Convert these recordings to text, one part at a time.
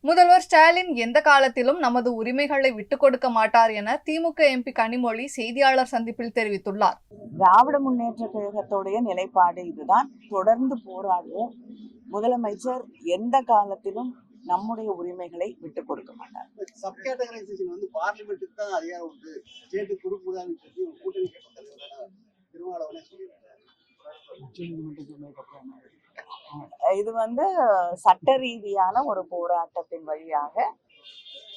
முதல்வர் ஸ்டாலின் எந்த காலத்திலும் நமது உரிமைகளை விட்டுக் கொடுக்க மாட்டார் என திமுக எம்பி கனிமொழி செய்தியாளர் சந்திப்பில் தெரிவித்துள்ளார். திராவிட முன்னேற்ற கழகத்துடைய நிலைப்பாடு இதுதான். தொடர்ந்து போராடுவோம். முதலமைச்சர் எந்த காலத்திலும் நம்முடைய உரிமைகளை விட்டுக் கொடுக்க மாட்டார். இது சட்ட ரீதியான ஒரு போராட்டத்தின் வழியாக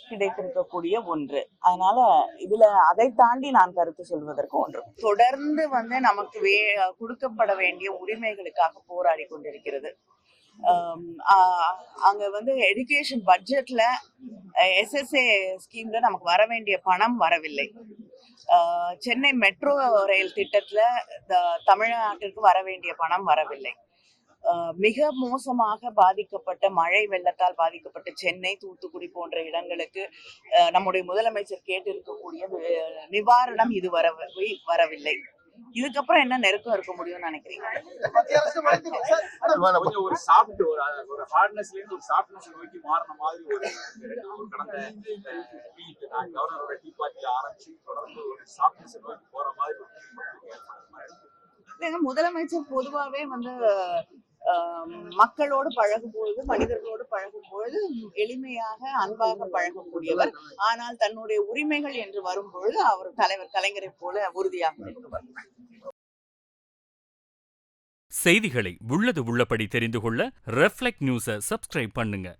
கிடைத்திருக்கக்கூடிய ஒன்று. அதனால இதுல அதை தாண்டி நான் கருத்து சொல்வதற்கு ஒன்று. தொடர்ந்து நமக்கு கொடுக்கப்பட வேண்டிய உரிமைகளுக்காக போராடி கொண்டிருக்கிறது. அங்க எஜுகேஷன் பட்ஜெட்ல SSA ஸ்கீம்ல நமக்கு வர வேண்டிய பணம் வரவில்லை. சென்னை மெட்ரோ ரயில் திட்டத்துல தமிழ்நாட்டிற்கு வர வேண்டிய பணம் வரவில்லை. மிக மோசமாக பாதிக்கப்பட்ட மழை வெள்ளத்தால் பாதிக்கப்பட்ட சென்னை, தூத்துக்குடி போன்ற இடங்களுக்கு நம்முடைய முதலமைச்சர் கேட்டிருக்கக்கூடிய நிவாரணம் இது வரவில்லை. இதுக்கப்புறம் என்ன நெருக்கம் இருக்க முடியும்னு நினைக்கிறீங்க? முதலமைச்சர் பொதுவாவே மக்களோடு பழகும் பொழுது, மனிதர்களோடு பழகும் பொழுது எளிமையாக அன்பாக பழகக்கூடியவர். ஆனால் தன்னுடைய உரிமைகள் என்று வரும் பொழுது அவர் தலைவர் கலைஞரை போல உறுதியாக நிற்குவார். செய்திகளை உள்ளது உள்ளபடி தெரிந்து கொள்ள ரெஃப்ளெக்ட் நியூஸை சப்ஸ்கிரைப் பண்ணுங்க.